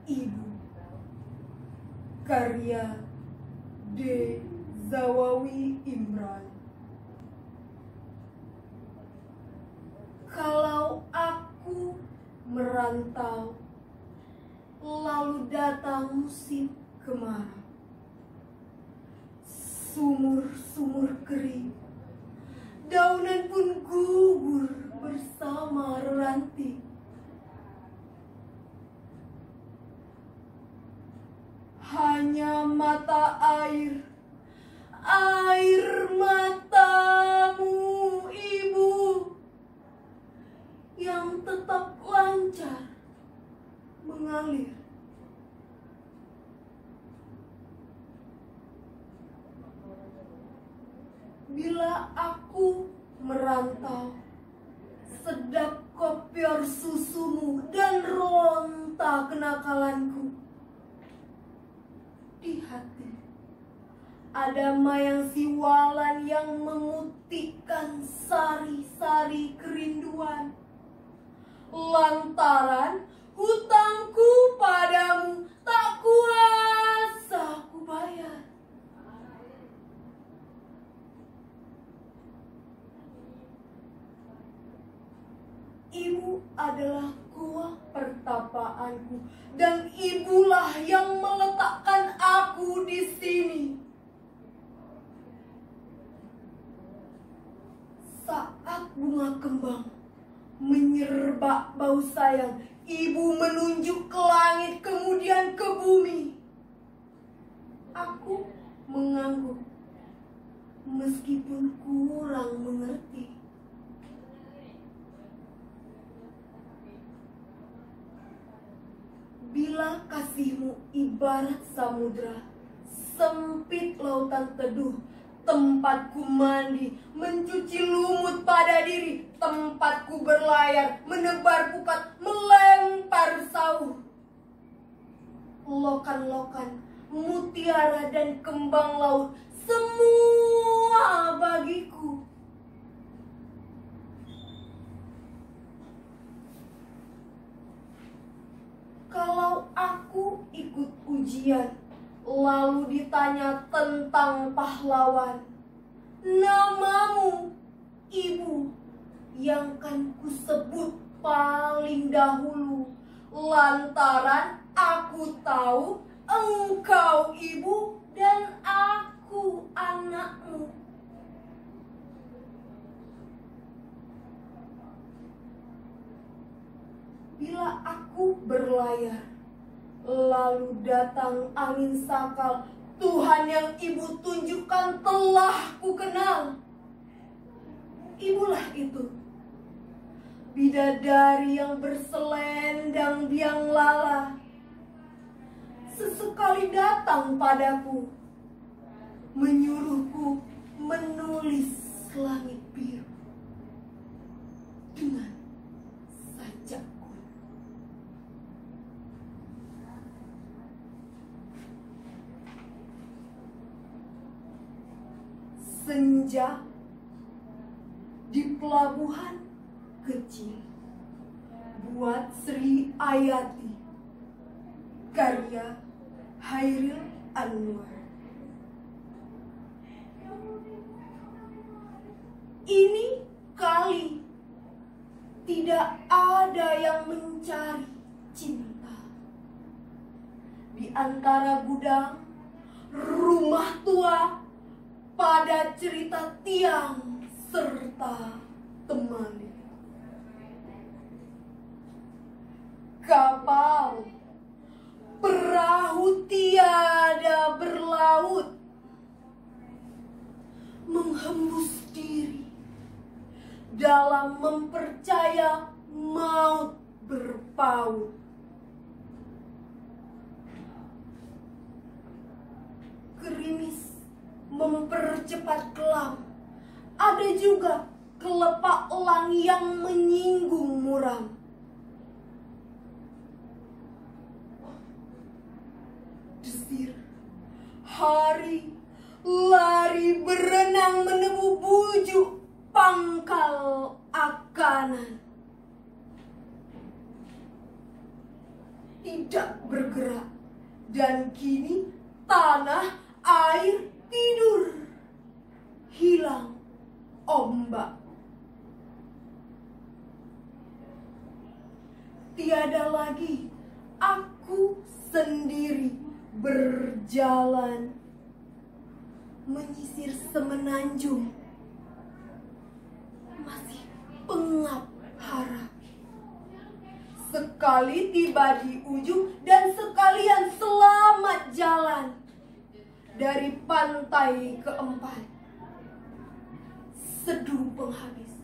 Ibu, karya D. Zawawi Imran. Kalau aku merantau, lalu datang musim kemarau, sumur-sumur kering, daunan pun gugur bersama ranting. Hanya mata air matamu, Ibu, yang tetap lancar mengalir. Bila aku merantau, sedap kopior susumu dan ronta kenakalanku. Di hati ada mayang siwalan yang memutihkan sari-sari kerinduan. Lantaran hutangku padamu tak kuasa kubayar. Ibu adalah gua pertapaanku, dan ibulah yang meletakkan aku di sini. Saat bunga kembang menyerbak bau sayang, ibu menunjuk ke langit kemudian ke bumi. Aku mengangguk meskipun kurang mengerti. Bila kasihmu ibarat samudra, sempit lautan teduh, tempatku mandi, mencuci lumut pada diri, tempatku berlayar, menebar pukat, melempar sauh. Lokan-lokan, mutiara dan kembang laut, semua bagiku. Kalau aku ikut ujian, lalu ditanya tentang pahlawan, namamu, Ibu, yang kan kusebut paling dahulu. Lantaran aku tahu engkau ibu dan aku anakmu. Bila aku berlayar, lalu datang angin sakal, Tuhan yang ibu tunjukkan telah ku kenal. Ibulah itu, bidadari yang berselendang biang lala, sesekali datang padaku, menyuruhku menulis langit biru dengan sajakku. Senja di pelabuhan kecil buat Sri Ayati, karya Hairil Anwar. Ini kali tidak ada yang mencari cinta di antara gudang rumah tua, pada cerita tiang serta temani. Kapal perahu tiada berlaut, menghembus diri dalam mempercaya maut berpaut. Gerimis mempercepat kelam, ada juga kelepak elang yang menyinggung muram. Desir hari lari berenang menebu bujuk pangkal akanan. tidak bergerak. Dan kini tanah air tidur. Hilang ombak. Tiada lagi aku sendiri berjalan menyisir semenanjung. Masih pengap harap. Sekali tiba di ujung dan sekalian selamat jalan dari pantai keempat. Seduh penghabis.